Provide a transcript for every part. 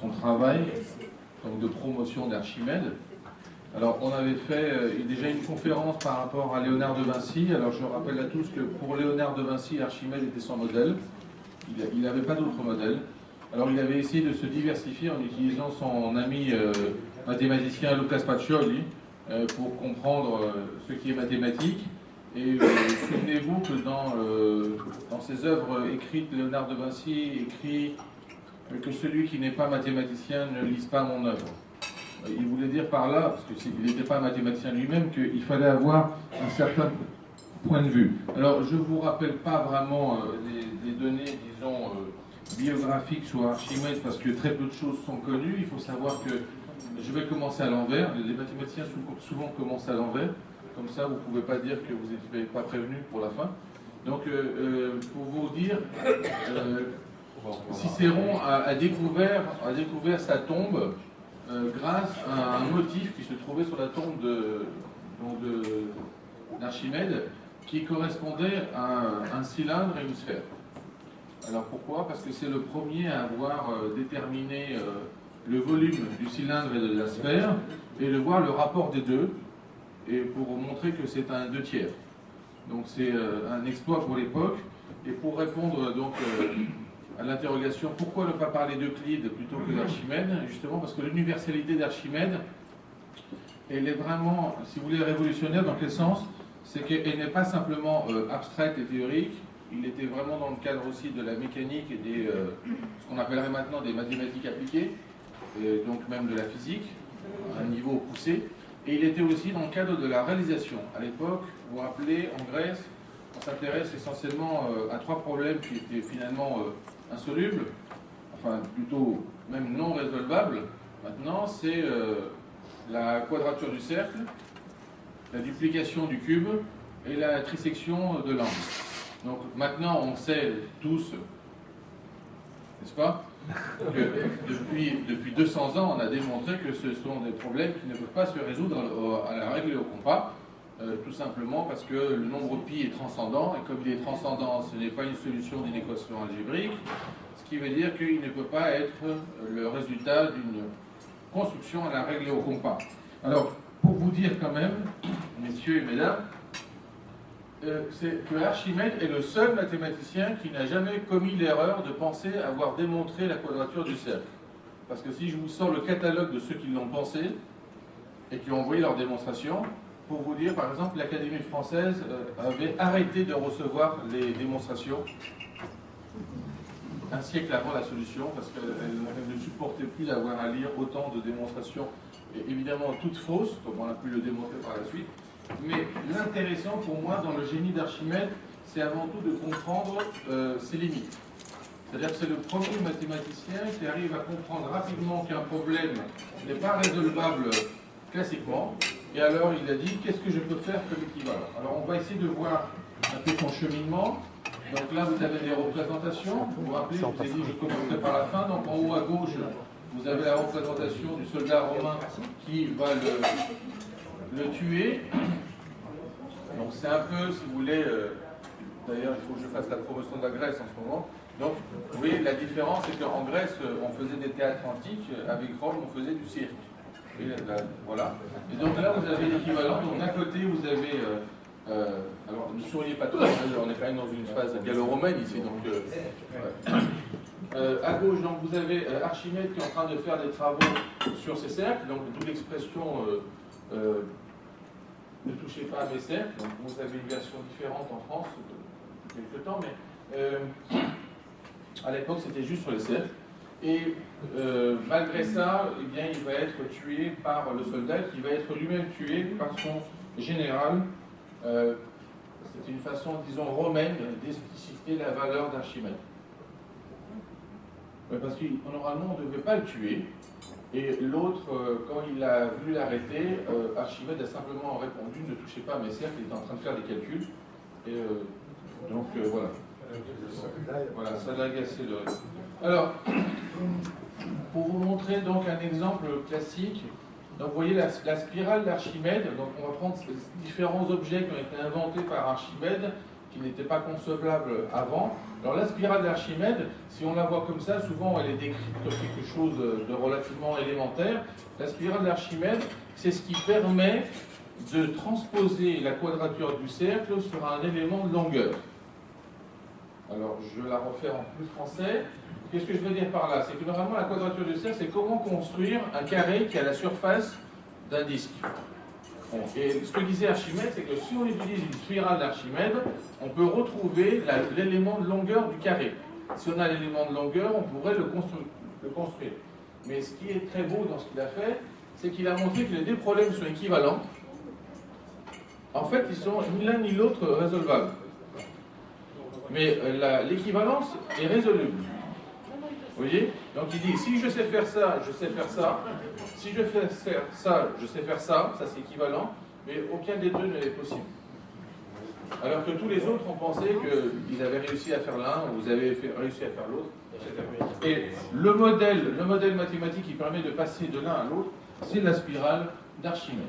son travail donc de promotion d'Archimède. Alors, on avait fait déjà une conférence par rapport à Léonard de Vinci. Alors, je rappelle à tous que pour Léonard de Vinci, Archimède était son modèle. Il n'avait pas d'autre modèle. Alors, il avait essayé de se diversifier en utilisant son ami mathématicien Lucas Pacioli pour comprendre ce qui est mathématique. Et souvenez-vous que dans ses œuvres écrites, Léonard de Vinci écrit que celui qui n'est pas mathématicien ne lise pas mon œuvre. Il voulait dire par là, parce qu'il n'était pas mathématicien lui-même, qu'il fallait avoir un certain point de vue. Alors, je ne vous rappelle pas vraiment des données, disons, biographiques sur Archimède, parce que très peu de choses sont connues. Il faut savoir que je vais commencer à l'envers. Les mathématiciens souvent commencent à l'envers. Comme ça, vous ne pouvez pas dire que vous n'êtes pas prévenu pour la fin. Donc, pour vous dire, Cicéron a découvert sa tombe grâce à un motif qui se trouvait sur la tombe d'Archimède, qui correspondait à un cylindre et une sphère. Alors pourquoi? Parce que c'est le premier à avoir déterminé le volume du cylindre et de la sphère, et de voir le rapport des deux, et pour montrer que c'est un 2/3. Donc c'est un exploit pour l'époque. Et pour répondre donc à l'interrogation pourquoi ne pas parler d'Euclide plutôt que d'Archimède, justement parce que l'universalité d'Archimède, elle est vraiment, si vous voulez, révolutionnaire. Dans quel sens? C'est qu'elle n'est pas simplement abstraite et théorique. Il était vraiment dans le cadre aussi de la mécanique et ce qu'on appellerait maintenant des mathématiques appliquées, et donc même de la physique, à un niveau poussé. Et il était aussi dans le cadre de la réalisation. À l'époque, vous vous rappelez, en Grèce, on s'intéresse essentiellement à 3 problèmes qui étaient finalement insolubles, enfin plutôt même non résolvables. Maintenant, c'est la quadrature du cercle, la duplication du cube et la trisection de l'angle. Donc maintenant, on sait tous, n'est-ce pas, que depuis 200 ans, on a démontré que ce sont des problèmes qui ne peuvent pas se résoudre à la règle et au compas, tout simplement parce que le nombre pi est transcendant, et comme il est transcendant, ce n'est pas une solution d'une équation algébrique, ce qui veut dire qu'il ne peut pas être le résultat d'une construction à la règle et au compas. Alors, pour vous dire quand même, messieurs et mesdames, c'est que Archimède est le seul mathématicien qui n'a jamais commis l'erreur de penser avoir démontré la quadrature du cercle. Parce que si je vous sors le catalogue de ceux qui l'ont pensé et qui ont envoyé leur démonstration, pour vous dire, par exemple, l'Académie française avait arrêté de recevoir les démonstrations un siècle avant la solution, parce qu'elle ne supportait plus d'avoir à lire autant de démonstrations, et évidemment toutes fausses, comme on a pu le démontrer par la suite. Mais l'intéressant pour moi dans le génie d'Archimède, c'est avant tout de comprendre ses limites. C'est-à-dire que c'est le premier mathématicien qui arrive à comprendre rapidement qu'un problème n'est pas résolvable classiquement, et alors il a dit qu'est-ce que je peux faire comme équivalent. Alors on va essayer de voir un peu son cheminement. Donc là vous avez des représentations, vous vous rappelez, je vous ai dit je commencerai par la fin, donc en haut à gauche vous avez la représentation du soldat romain qui va le tuer. Donc c'est un peu, si vous voulez, d'ailleurs il faut que je fasse la promotion de la Grèce en ce moment. Donc vous voyez, la différence c'est qu'en Grèce on faisait des théâtres antiques, avec Rome on faisait du cirque. Et là, voilà. Et donc là vous avez l'équivalent, donc d'un côté vous avez, alors ne souriez pas trop, on est quand même dans une phase gallo-romaine ici, donc à gauche donc vous avez Archimède qui est en train de faire des travaux sur ces cercles, donc d'où l'expression ne touchez pas à mes cercles. Donc vous avez une version différente en France depuis quelques temps, mais à l'époque c'était juste sur les cercles. Et malgré ça, eh bien, il va être tué par le soldat qui va être lui-même tué par son général. C'était une façon, disons, romaine d'expliciter la valeur d'Archimède. Parce que normalement on ne devait pas le tuer. Et l'autre, quand il a voulu l'arrêter, Archimède a simplement répondu « Ne touchez pas à mes cercles », il était en train de faire des calculs. Et donc voilà. Voilà, ça l'a agacé le reste. Alors, pour vous montrer donc un exemple classique, donc vous voyez la spirale d'Archimède, donc on va prendre différents objets qui ont été inventés par Archimède, qui n'était pas concevable avant. Alors la spirale d'Archimède, si on la voit comme ça, souvent elle est décrite comme quelque chose de relativement élémentaire. La spirale d'Archimède, c'est ce qui permet de transposer la quadrature du cercle sur un élément de longueur. Alors je la refais en plus français. Qu'est-ce que je veux dire par là? C'est que normalement la quadrature du cercle, c'est comment construire un carré qui a la surface d'un disque. Bon, et ce que disait Archimède, c'est que si on utilise une spirale d'Archimède, on peut retrouver l'élément de longueur du carré. Si on a l'élément de longueur, on pourrait le construire. Mais ce qui est très beau dans ce qu'il a fait, c'est qu'il a montré que les deux problèmes sont équivalents. En fait, ils sont ni l'un ni l'autre résolvables. Mais l'équivalence est résoluble. Vous voyez? Donc il dit, si je sais faire ça, je sais faire ça. Si je fais faire ça, je sais faire ça. Ça c'est équivalent. Mais aucun des deux n'est possible. Alors que tous les autres ont pensé qu'ils avaient réussi à faire l'un, ou vous avez réussi à faire l'autre, etc. Et le modèle mathématique qui permet de passer de l'un à l'autre, c'est la spirale d'Archimède.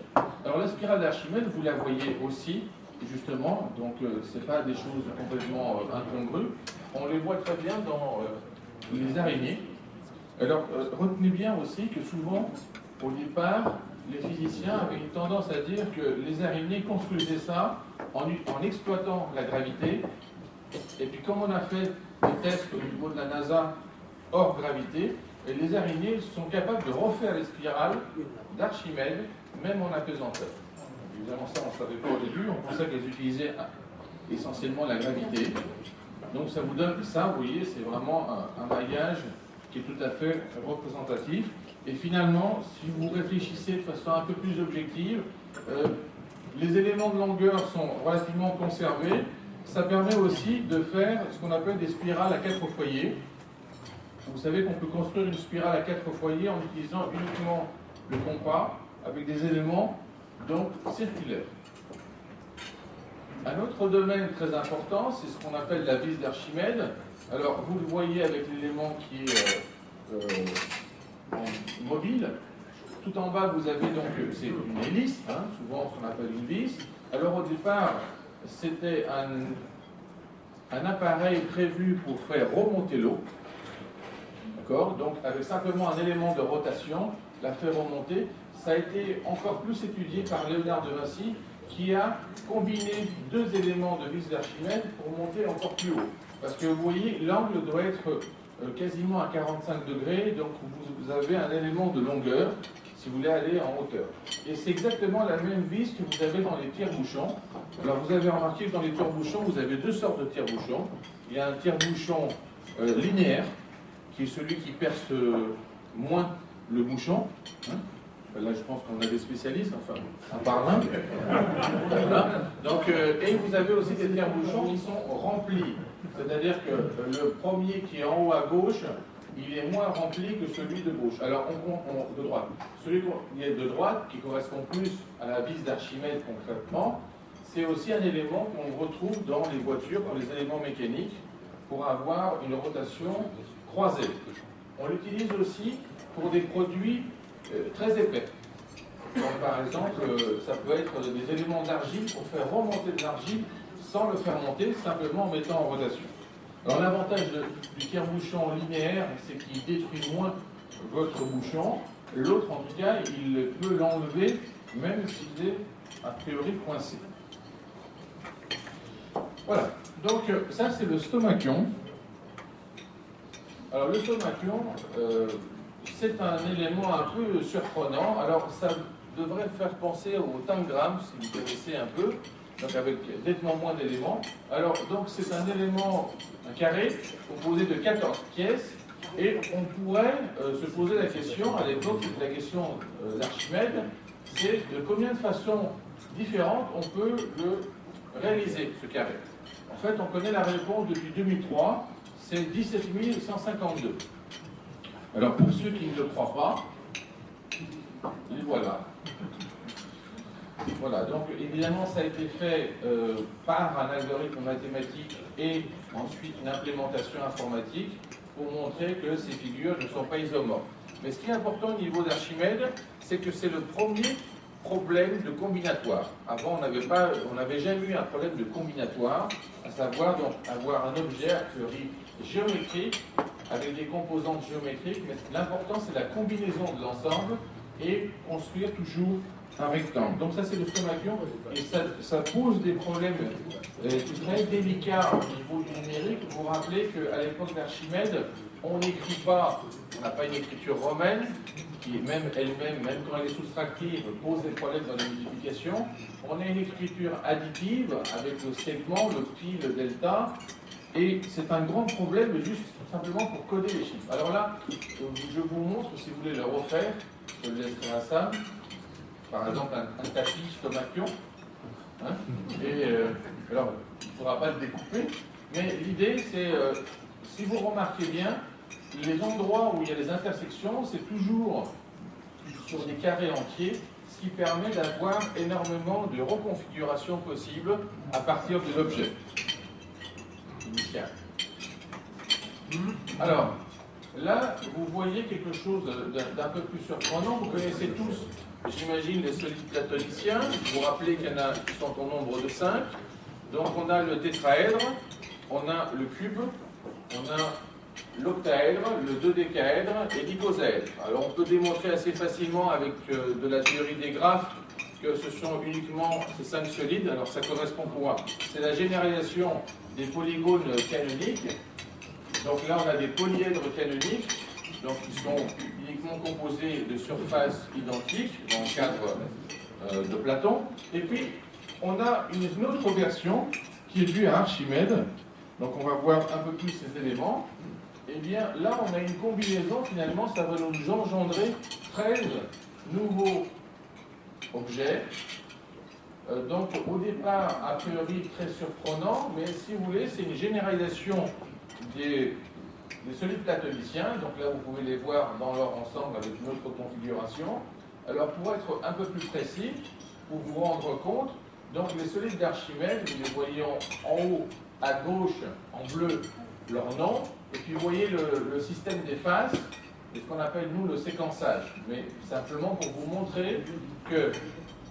Alors la spirale d'Archimède, vous la voyez aussi, justement, donc ce n'est pas des choses complètement incongrues. On les voit très bien dans les araignées. Alors retenez bien aussi que souvent, au départ, les physiciens avaient une tendance à dire que les araignées construisaient ça en exploitant la gravité. Et puis comme on a fait des tests au niveau de la NASA hors gravité, les araignées sont capables de refaire les spirales d'Archimède, même en apesanteur. Évidemment, ça, on ne savait pas au début. On pensait qu'elles utilisaient essentiellement la gravité. Donc, ça vous donne ça, vous voyez, c'est vraiment un maillage qui est tout à fait représentatif. Et finalement, si vous réfléchissez de façon un peu plus objective, les éléments de longueur sont relativement conservés. Ça permet aussi de faire ce qu'on appelle des spirales à 4 foyers. Vous savez qu'on peut construire une spirale à 4 foyers en utilisant uniquement le compas avec des éléments donc circulaires. Un autre domaine très important, c'est ce qu'on appelle la vis d'Archimède. Alors vous le voyez avec l'élément qui est mobile. Tout en bas, vous avez donc, c'est une hélice, hein, souvent ce qu'on appelle une vis. Alors au départ, c'était un appareil prévu pour faire remonter l'eau. D'accord? Donc avec simplement un élément de rotation, la faire remonter. Ça a été encore plus étudié par Léonard de Vinci, qui a combiné deux éléments de vis d'Archimède pour monter encore plus haut. Parce que vous voyez, l'angle doit être quasiment à 45 degrés, donc vous avez un élément de longueur si vous voulez aller en hauteur. Et c'est exactement la même vis que vous avez dans les tire-bouchons. Alors vous avez remarqué que dans les tire-bouchons, vous avez deux sortes de tire-bouchons. Il y a un tire-bouchon linéaire, qui est celui qui perce moins le bouchon. Hein. Là, je pense qu'on a des spécialistes, enfin, un par l'un. Voilà. Donc, et vous avez aussi des tire-bouchons qui sont remplis. C'est-à-dire que le premier qui est en haut à gauche, il est moins rempli que celui de gauche. Alors, de droite. Celui qui est de droite, qui correspond plus à la vis d'Archimède concrètement, c'est aussi un élément qu'on retrouve dans les voitures, dans les éléments mécaniques, pour avoir une rotation croisée. On l'utilise aussi pour des produits très épais. Donc, par exemple, ça peut être des éléments d'argile pour faire remonter de l'argile sans le faire monter, simplement en mettant en rotation. Alors l'avantage du tire-bouchon linéaire, c'est qu'il détruit moins votre bouchon. L'autre, en tout cas, il peut l'enlever, même s'il est a priori coincé. Voilà. Donc ça, c'est le stomachion. Alors le stomachion, c'est un élément un peu surprenant. Alors ça devrait faire penser au tangram, si vous connaissez un peu, donc avec nettement moins d'éléments. Alors donc c'est un élément, un carré, composé de 14 pièces, et on pourrait se poser la question, à l'époque la question d'Archimède, c'est de combien de façons différentes on peut le réaliser, ce carré. En fait, on connaît la réponse depuis 2003, c'est 17 152. Alors pour ceux qui ne le croient pas, les voilà. Voilà, donc évidemment ça a été fait par un algorithme mathématique et ensuite une implémentation informatique pour montrer que ces figures ne sont pas isomorphes. Mais ce qui est important au niveau d'Archimède, c'est que c'est le premier problème de combinatoire. Avant, on n'avait jamais eu un problème de combinatoire, à savoir donc avoir un objet a priori géométrique avec des composantes géométriques, mais l'important c'est la combinaison de l'ensemble et construire toujours un rectangle. Donc ça c'est le stomachion et ça pose des problèmes très délicats au niveau du numérique. Vous vous rappelez qu'à l'époque d'Archimède, on n'écrit pas, on n'a pas une écriture romaine, qui même elle-même, même quand elle est soustractive, pose des problèmes dans la multiplication. On a une écriture additive avec le segment, le pi, le delta, et c'est un grand problème juste simplement pour coder les chiffres. Alors là, je vous montre, si vous voulez le refaire, je le laisserai à ça, par exemple un tapis stomachion, hein, et alors il ne faudra pas le découper, mais l'idée c'est, si vous remarquez bien, les endroits où il y a les intersections, c'est toujours sur des carrés entiers, ce qui permet d'avoir énormément de reconfigurations possibles à partir de l'objet initial. Alors, là, vous voyez quelque chose d'un peu plus surprenant. Vous connaissez tous, j'imagine, les solides platoniciens. Vous vous rappelez qu'il y en a qui sont au nombre de 5. Donc, on a le tétraèdre, on a le cube, on a l'octaèdre, le dodécaèdre et l'icosaèdre. Alors on peut démontrer assez facilement avec de la théorie des graphes que ce sont uniquement ces 5 solides. Alors ça correspond pour moi. C'est la généralisation des polygones canoniques. Donc là on a des polyèdres canoniques, donc qui sont uniquement composés de surfaces identiques dans le cadre de Platon. Et puis on a une autre version qui est due à Archimède. Donc on va voir un peu plus ces éléments. Eh bien, là, on a une combinaison, finalement, ça va nous engendrer 13 nouveaux objets. Donc, au départ, a priori, très surprenant, mais si vous voulez, c'est une généralisation des solides platoniciens. Donc là, vous pouvez les voir dans leur ensemble avec une autre configuration. Alors, pour être un peu plus précis, pour vous rendre compte, donc les solides d'Archimède, vous les voyez en haut, à gauche, en bleu, leur nom. Et puis vous voyez le système des phases, c'est ce qu'on appelle nous le séquençage. Mais simplement pour vous montrer que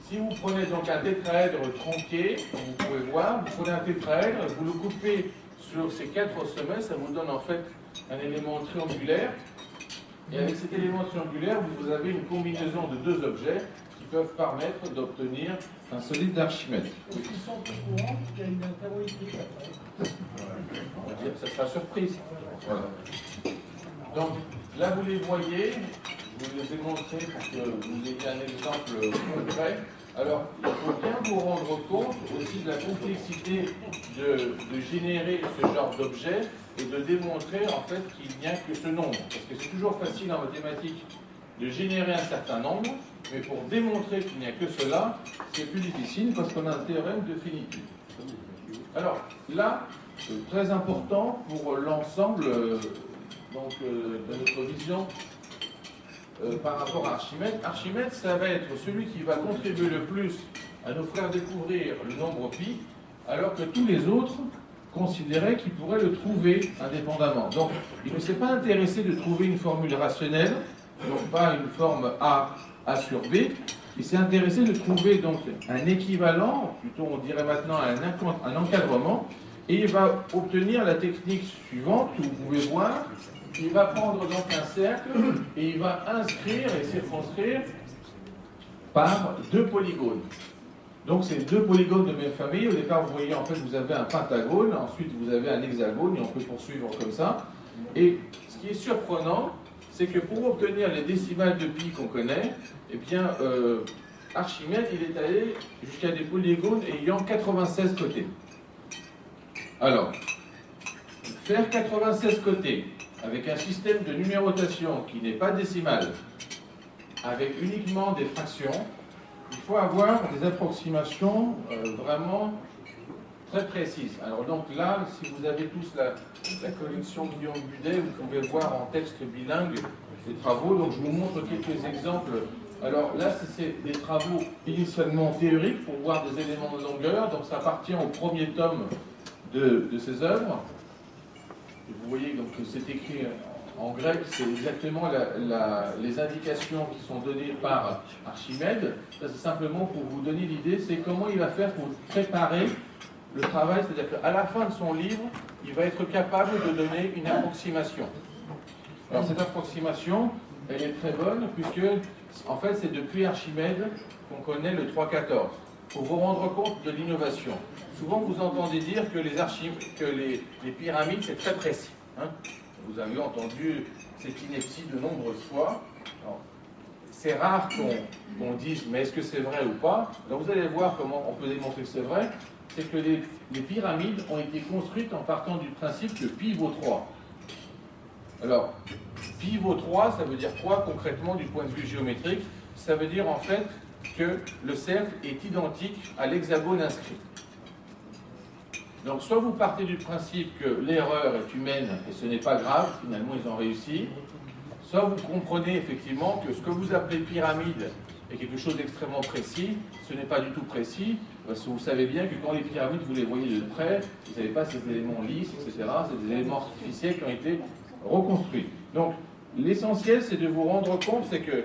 si vous prenez donc un tétraèdre tronqué, comme vous pouvez voir, vous prenez un tétraèdre, vous le coupez sur ces 4 sommets, ça vous donne en fait un élément triangulaire. Et avec cet élément triangulaire, vous avez une combinaison de 2 objets qui peuvent permettre d'obtenir un solide d'Archimède. Ils sont au courant qu'il y a une interrogatrice après. On va dire que ça sera surprise. Voilà. Donc là vous les voyez, je vous les ai montrés pour que vous ayez un exemple concret. Alors il faut bien vous rendre compte aussi de la complexité de générer ce genre d'objet et de démontrer en fait qu'il n'y a que ce nombre. Parce que c'est toujours facile en mathématiques de générer un certain nombre, mais pour démontrer qu'il n'y a que cela, c'est plus difficile parce qu'on a un théorème de finitude. Alors là, très important pour l'ensemble de notre vision par rapport à Archimède. Archimède, ça va être celui qui va contribuer le plus à nous faire découvrir le nombre pi, alors que tous les autres considéraient qu'ils pourraient le trouver indépendamment. Donc, il ne s'est pas intéressé de trouver une formule rationnelle, donc pas une forme A sur B. Il s'est intéressé de trouver donc un équivalent, plutôt on dirait maintenant un encadrement, et il va obtenir la technique suivante, que vous pouvez voir. Il va prendre donc un cercle et il va inscrire et circonscrire par 2 polygones. Donc c'est 2 polygones de même famille. Au départ, vous voyez, en fait, vous avez un pentagone, ensuite vous avez un hexagone, et on peut poursuivre comme ça. Et ce qui est surprenant, c'est que pour obtenir les décimales de pi qu'on connaît, eh bien, Archimède, il est allé jusqu'à des polygones ayant 96 côtés. Alors, faire 96 côtés avec un système de numérotation qui n'est pas décimal, avec uniquement des fractions, il faut avoir des approximations vraiment très précises. Alors donc là, si vous avez tous la collection Guillaume-Budet, vous pouvez voir en texte bilingue les travaux. Donc je vous montre quelques exemples. Alors là, c'est des travaux initialement théoriques pour voir des éléments de longueur. Donc ça appartient au premier tome de ces œuvres. Et vous voyez donc que c'est écrit En grec, c'est exactement les indications qui sont données par Archimède. Ça, c'est simplement pour vous donner l'idée, c'est comment il va faire pour préparer le travail. C'est-à-dire qu'à la fin de son livre, il va être capable de donner une approximation. Alors, cette approximation, elle est très bonne, puisque, en fait, c'est depuis Archimède qu'on connaît le 3,14. Pour vous rendre compte de l'innovation. Souvent, vous entendez dire que les pyramides, c'est très précis. Hein. Vous avez entendu cette ineptie de nombreuses fois. C'est rare qu'on dise, mais est-ce que c'est vrai ou pas? Alors vous allez voir comment on peut démontrer que c'est vrai. C'est que les pyramides ont été construites en partant du principe que pi vaut 3. Alors, pi vaut 3, ça veut dire quoi concrètement du point de vue géométrique? Ça veut dire en fait que le cercle est identique à l'hexagone inscrit. Donc soit vous partez du principe que l'erreur est humaine et ce n'est pas grave, finalement ils ont réussi, soit vous comprenez effectivement que ce que vous appelez pyramide est quelque chose d'extrêmement précis, ce n'est pas du tout précis, parce que vous savez bien que quand les pyramides vous les voyez de près, vous n'avez pas ces éléments lisses, etc., c'est des éléments artificiels qui ont été reconstruits. Donc l'essentiel c'est de vous rendre compte, c'est que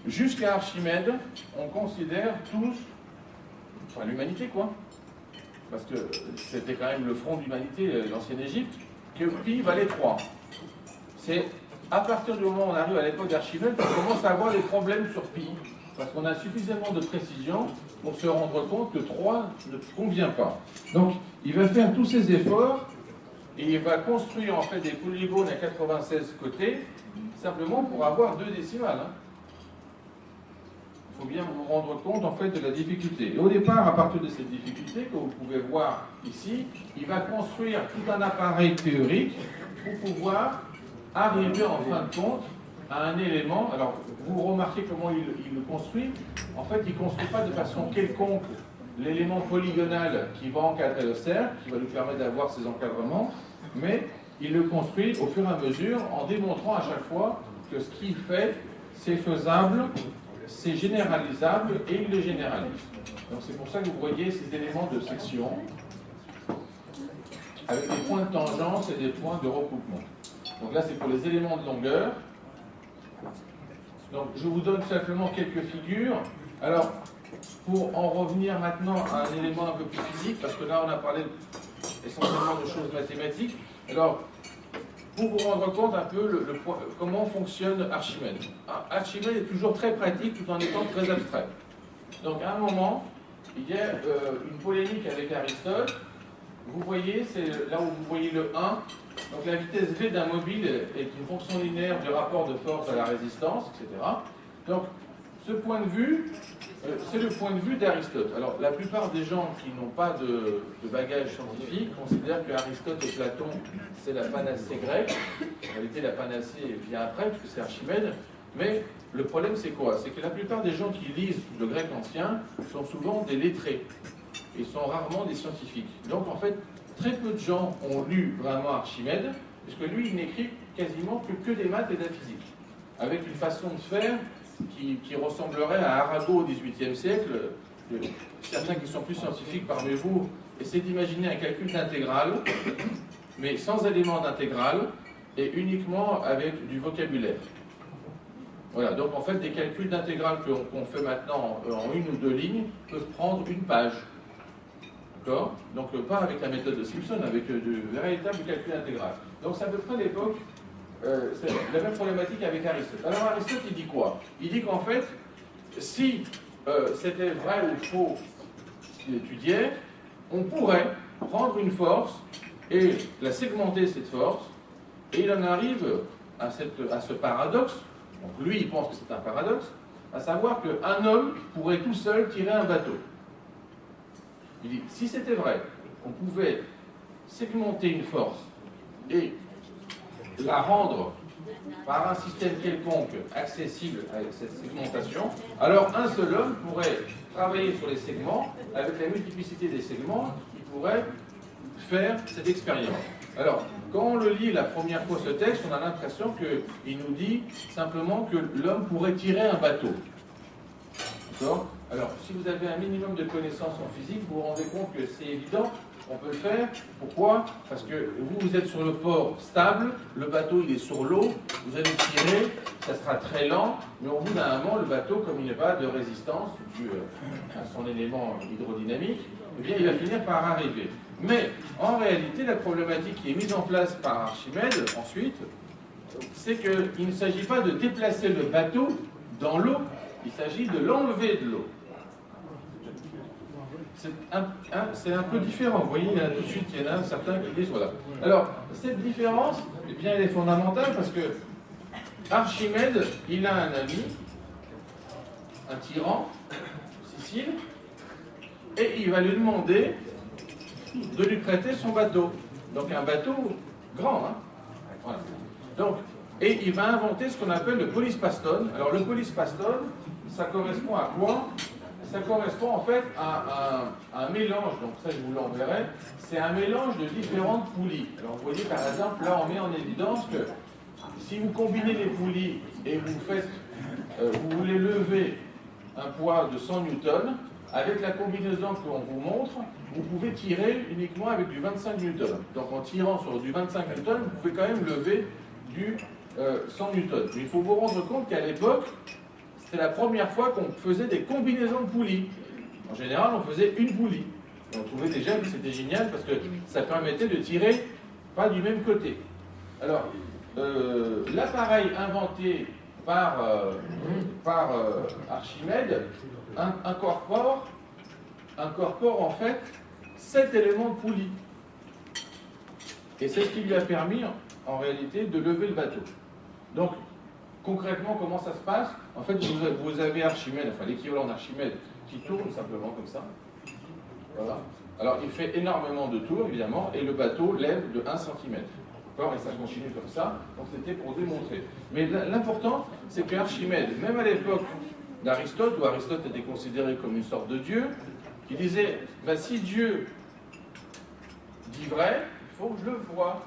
jusqu'à Archimède, on considère tous, enfin l'humanité quoi, parce que c'était quand même le front de l'humanité, l'ancienne Égypte, que pi valait 3. C'est à partir du moment où on arrive à l'époque d'Archimède qu'on commence à avoir des problèmes sur pi, parce qu'on a suffisamment de précision pour se rendre compte que 3 ne convient pas. Donc, il va faire tous ces efforts, et il va construire en fait des polygones à 96 côtés, simplement pour avoir 2 décimales. Hein. Il faut bien vous rendre compte en fait de la difficulté. Et au départ, à partir de cette difficulté, que vous pouvez voir ici, il va construire tout un appareil théorique pour pouvoir arriver en fin de compte à un élément. Alors, vous remarquez comment il le construit. En fait, il ne construit pas de façon quelconque l'élément polygonal qui va encadrer le cercle, qui va lui permettre d'avoir ces encadrements, mais il le construit au fur et à mesure en démontrant à chaque fois que ce qu'il fait, c'est faisable, c'est généralisable et il le généralise. Donc c'est pour ça que vous voyez ces éléments de section avec des points de tangence et des points de recoupement. Donc là c'est pour les éléments de longueur. Donc je vous donne simplement quelques figures. Alors pour en revenir maintenant à un élément un peu plus physique, parce que là on a parlé essentiellement de choses mathématiques. Alors pour vous rendre compte un peu comment fonctionne Archimède. Archimède est toujours très pratique tout en étant très abstrait. Donc à un moment, il y a une polémique avec Aristote. Vous voyez, c'est là où vous voyez le 1. Donc la vitesse v d'un mobile est une fonction linéaire du rapport de force à la résistance, etc. Donc ce point de vue, c'est le point de vue d'Aristote. Alors la plupart des gens qui n'ont pas de bagage scientifique considèrent que Aristote et Platon, c'est la panacée grecque. En réalité, la panacée vient après, puisque c'est Archimède. Mais le problème, c'est quoi? C'est que la plupart des gens qui lisent le grec ancien sont souvent des lettrés. Et sont rarement des scientifiques. Donc en fait, très peu de gens ont lu vraiment Archimède, puisque lui, il n'écrit quasiment que des maths et de la physique. Avec une façon de faire qui ressemblerait à Arago au XVIIIe siècle. Certains qui sont plus scientifiques parmi vous essaient d'imaginer un calcul d'intégrale, mais sans élément d'intégrale, et uniquement avec du vocabulaire. Voilà, donc en fait, des calculs d'intégrale qu'on fait maintenant en 1 ou 2 lignes peuvent prendre une page. D'accord? Donc pas avec la méthode de Simpson, avec de véritables calculs intégral. Donc c'est à peu près l'époque, c'est la même problématique avec Aristote. Alors Aristote, il dit quoi? Il dit qu'en fait, si c'était vrai ou faux ce qu'il étudiait, on pourrait prendre une force et la segmenter, cette force, et il en arrive à ce paradoxe. Donc lui, il pense que c'est un paradoxe, à savoir qu'un homme pourrait tout seul tirer un bateau. Il dit, si c'était vrai, on pouvait segmenter une force et la rendre par un système quelconque accessible avec cette segmentation, alors un seul homme pourrait travailler sur les segments, avec la multiplicité des segments, il pourrait faire cette expérience. Alors, quand on le lit la première fois ce texte, on a l'impression qu'il nous dit simplement que l'homme pourrait tirer un bateau. D'accord? Alors, si vous avez un minimum de connaissances en physique, vous vous rendez compte que c'est évident, on peut le faire. Pourquoi? Parce que vous êtes sur le port stable, le bateau il est sur l'eau, vous allez tirer, ça sera très lent, mais au bout d'un moment, le bateau, comme il n'a pas de résistance due à son élément hydrodynamique, eh bien, il va finir par arriver. Mais en réalité, la problématique qui est mise en place par Archimède ensuite, c'est qu'il ne s'agit pas de déplacer le bateau dans l'eau, il s'agit de l'enlever de l'eau. C'est un peu différent. Vous voyez, il y en a tout de suite, il y en a certains qui disent voilà. Alors, cette différence, eh bien, elle est fondamentale parce que Archimède, il a un ami, un tyran, Sicile, et il va lui demander de lui prêter son bateau. Donc un bateau grand, hein. Voilà. Donc, et il va inventer ce qu'on appelle le polispastone. Alors le polispastone, ça correspond à quoi? Ça correspond en fait à un mélange, donc ça je vous l'enverrai, c'est un mélange de différentes poulies. Alors vous voyez par exemple, là on met en évidence que si vous combinez les poulies et vous voulez lever un poids de 100 newtons, avec la combinaison qu'on vous montre, vous pouvez tirer uniquement avec du 25 newtons. Donc en tirant sur du 25 newtons, vous pouvez quand même lever du 100 newtons. Mais il faut vous rendre compte qu'à l'époque, c'était la première fois qu'on faisait des combinaisons de poulies. En général, on faisait une poulie. Et on trouvait déjà que c'était génial parce que ça permettait de tirer pas du même côté. Alors, l'appareil inventé par Archimède incorpore en fait 7 éléments de poulie. Et c'est ce qui lui a permis en réalité de lever le bateau. Donc concrètement comment ça se passe? En fait vous avez Archimède, enfin l'équivalent d'Archimède qui tourne simplement comme ça. Voilà. Alors il fait énormément de tours évidemment et le bateau lève de 1 cm. Et ça continue comme ça, donc c'était pour démontrer. Mais l'important, c'est que Archimède, même à l'époque d'Aristote, où Aristote était considéré comme une sorte de Dieu, il disait, ben, si Dieu dit vrai, il faut que je le voie.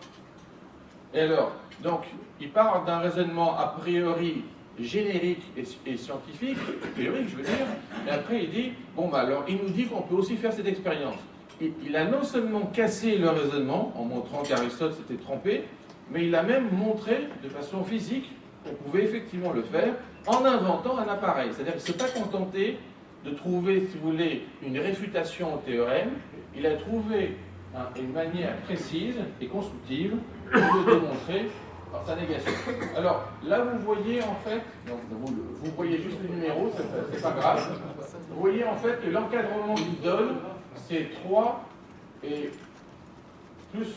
Et alors, donc, il part d'un raisonnement a priori générique et scientifique, théorique je veux dire, et après il dit, bon ben alors, il nous dit qu'on peut aussi faire cette expérience. Il a non seulement cassé le raisonnement, en montrant qu'Aristote s'était trompé, mais il a même montré de façon physique qu'on pouvait effectivement le faire en inventant un appareil. C'est-à-dire qu'il ne s'est pas contenté de trouver, si vous voulez, une réfutation au théorème, il a trouvé une manière précise et constructive de le démontrer par sa négation. Alors, là vous voyez en fait, donc, vous voyez juste les numéros, c'est pas grave, vous voyez en fait que l'encadrement qu'il donne, c'est 3 et plus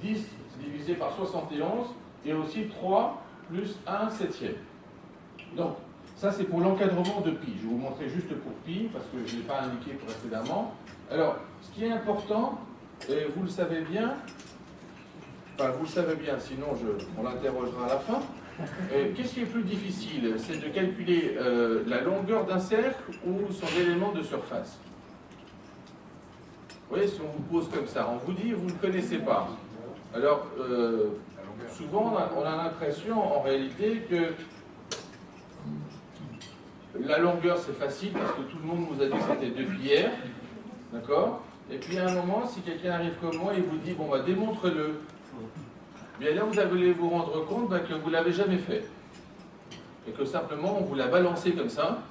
10 divisé par 71 et aussi 3 plus 1 septième. Donc, ça c'est pour l'encadrement de pi. Je vais vous montrer juste pour pi parce que je ne l'ai pas indiqué précédemment. Alors, ce qui est important, et vous le savez bien, enfin vous le savez bien, sinon on l'interrogera à la fin. Qu'est-ce qui est plus difficile? C'est de calculer la longueur d'un cercle ou son élément de surface. Vous voyez, si on vous pose comme ça, on vous dit, vous ne connaissez pas. Alors, souvent, on a l'impression, en réalité, que la longueur, c'est facile, parce que tout le monde vous a dit que c'était 2 pierres, d'accord? Et puis, à un moment, si quelqu'un arrive comme moi et vous dit, bon, bah, démontre-le, bien là, vous allez vous rendre compte que vous ne l'avez jamais fait. Et que simplement, on vous l'a balancé comme ça,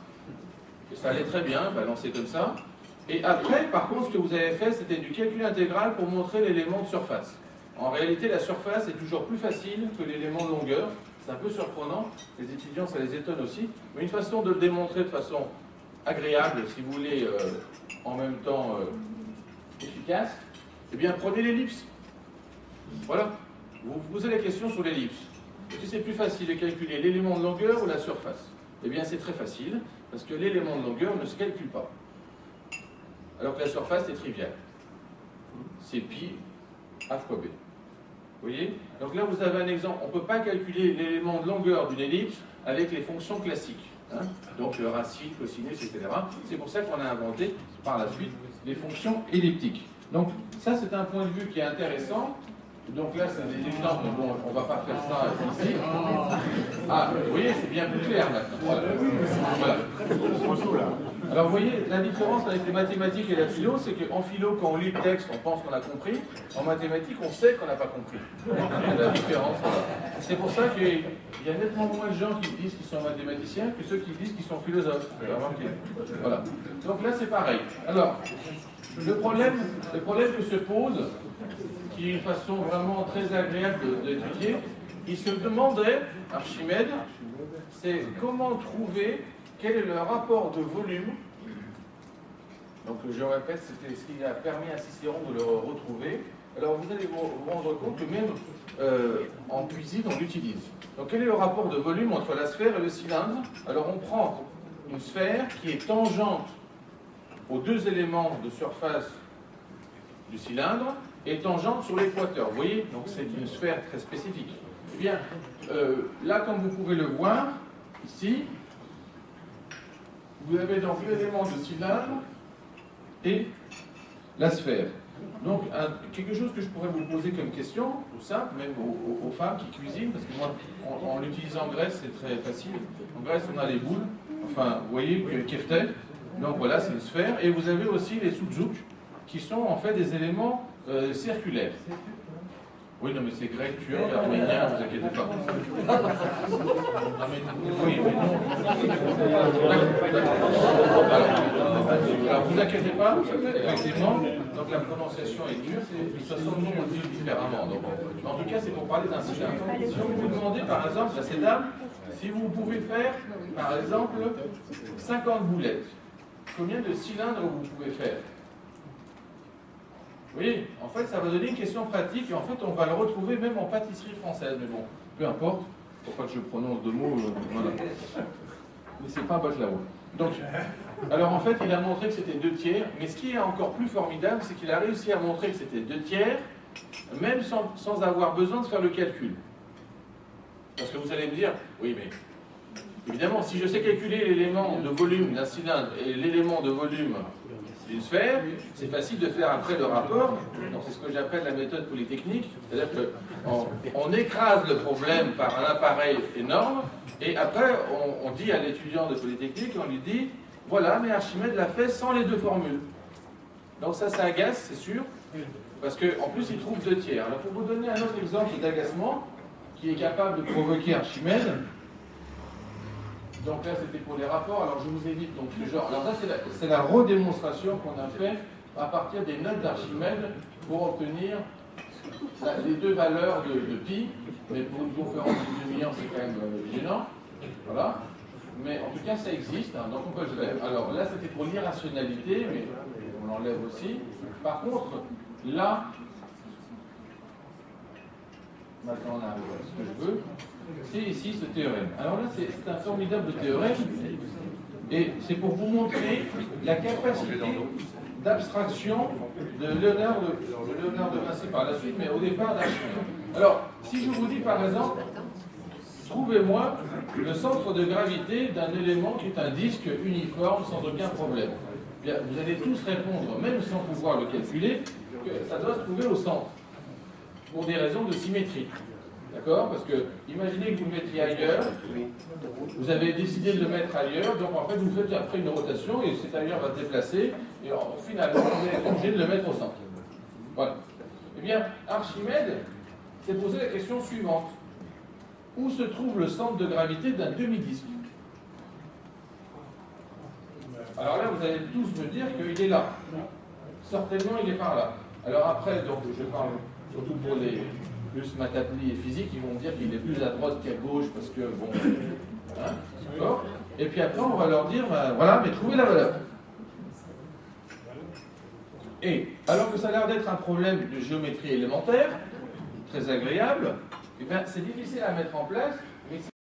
et ça allait très bien, balancé comme ça. Et après, par contre, ce que vous avez fait, c'était du calcul intégral pour montrer l'élément de surface. En réalité, la surface est toujours plus facile que l'élément de longueur. C'est un peu surprenant. Les étudiants, ça les étonne aussi. Mais une façon de le démontrer de façon agréable, si vous voulez, en même temps efficace, eh bien, prenez l'ellipse. Voilà. Vous vous posez la question sur l'ellipse. Est-ce que c'est plus facile de calculer l'élément de longueur ou la surface? Eh bien, c'est très facile, parce que l'élément de longueur ne se calcule pas. Alors que la surface est triviale. C'est pi a fois b. Vous voyez? Donc là, vous avez un exemple. On ne peut pas calculer l'élément de longueur d'une ellipse avec les fonctions classiques. Hein? Donc le racine, cosinus, etc. C'est pour ça qu'on a inventé par la suite les fonctions elliptiques. Donc ça, c'est un point de vue qui est intéressant. Donc là, c'est des exemples. Bon, on ne va pas faire ça ici. Ah, vous voyez, c'est bien plus clair maintenant. Voilà. Alors vous voyez, la différence avec les mathématiques et la philo, c'est qu'en philo, quand on lit le texte, on pense qu'on a compris. En mathématiques, on sait qu'on n'a pas compris. C'est la différence. C'est pour ça qu'il y a nettement moins de gens qui disent qu'ils sont mathématiciens que ceux qui disent qu'ils sont philosophes. Vous avez remarqué. Voilà. Donc là, c'est pareil. Alors, le problème que se pose, qui est une façon vraiment très agréable d'étudier, il se demandait, Archimède, c'est comment trouver quel est le rapport de volume. Donc je répète, c'était ce qui a permis à Cicéron de le retrouver. Alors vous allez vous rendre compte que même en cuisine, on l'utilise. Donc quel est le rapport de volume entre la sphère et le cylindre? Alors on prend une sphère qui est tangente aux deux éléments de surface du cylindre et tangente sur l'équateur. Vous voyez, donc c'est une sphère très spécifique. Eh bien, là, comme vous pouvez le voir, ici, vous avez donc l'élément de cylindre et la sphère. Donc, quelque chose que je pourrais vous poser comme question, tout simple, même aux femmes qui cuisinent, parce que moi, en l'utilisant en Grèce, c'est très facile. En Grèce, on a les boules, enfin, vous voyez, le keftet, donc voilà, c'est une sphère, et vous avez aussi les soudzouk, qui sont en fait des éléments circulaires. Oui, non, mais c'est grec, turc, arménien, ne vous inquiétez pas. Non, mais, oui, mais non. Alors, vous inquiétez pas, effectivement, donc la prononciation est dure, de toute façon, nous, on dit différemment. Donc, en tout cas, c'est pour parler d'un cylindre. Si on vous demandez, par exemple, à ces dames, si vous pouvez faire, par exemple, 50 boulettes, combien de cylindres vous pouvez faire? Oui, en fait, ça va donner une question pratique, et en fait, on va le retrouver même en pâtisserie française, mais bon, peu importe, il ne faut pas que je prononce deux mots, voilà. Mais c'est pas Bachelao. Donc, alors en fait, il a montré que c'était 2 tiers, mais ce qui est encore plus formidable, c'est qu'il a réussi à montrer que c'était 2 tiers, même sans avoir besoin de faire le calcul. Parce que vous allez me dire, oui, mais évidemment, si je sais calculer l'élément de volume d'un cylindre et l'élément de volume d'une sphère, c'est facile de faire après le rapport. Donc c'est ce que j'appelle la méthode polytechnique, c'est-à-dire qu'on écrase le problème par un appareil énorme, et après on dit à l'étudiant de polytechnique, on lui dit, voilà, mais Archimède l'a fait sans les 2 formules. Donc ça agace, c'est sûr, parce qu'en plus il trouve 2 tiers. Alors pour vous donner un autre exemple d'agacement qui est capable de provoquer Archimède, donc là, c'était pour les rapports. Alors, je vous évite donc ce genre. Alors là, c'est la redémonstration qu'on a fait à partir des notes d'Archimède pour obtenir les 2 valeurs de pi. Mais pour une conférence de demi-heure, c'est quand même gênant. Voilà. Mais en tout cas, ça existe, hein, donc on peut le faire. Alors là, c'était pour l'irrationalité, mais on l'enlève aussi. Par contre, là, maintenant, on arrive à ce que je veux. C'est ici ce théorème. Alors là, c'est un formidable théorème, et c'est pour vous montrer la capacité d'abstraction de Léonard de Vinci par la suite, mais au départ d'Archimède. Alors, si je vous dis par exemple, trouvez-moi le centre de gravité d'un élément qui est un disque uniforme sans aucun problème. Bien, vous allez tous répondre, même sans pouvoir le calculer, que ça doit se trouver au centre, pour des raisons de symétrie. D'accord? Parce que, imaginez que vous le mettiez ailleurs, vous avez décidé de le mettre ailleurs, donc en fait vous faites après une rotation et cet ailleurs va se déplacer, et finalement vous êtes obligé de le mettre au centre. Voilà. Eh bien, Archimède s'est posé la question suivante. Où se trouve le centre de gravité d'un demi-disque? Alors là, vous allez tous me dire qu'il est là. Certainement, il est par là. Alors après, donc, je parle surtout pour les plus maths-appli et physique, ils vont me dire qu'il est plus à droite qu'à gauche parce que, bon, hein, d'accord. Et puis après, on va leur dire, ben, voilà, mais trouvez la valeur. Et, alors que ça a l'air d'être un problème de géométrie élémentaire, très agréable, eh bien, c'est difficile à mettre en place, mais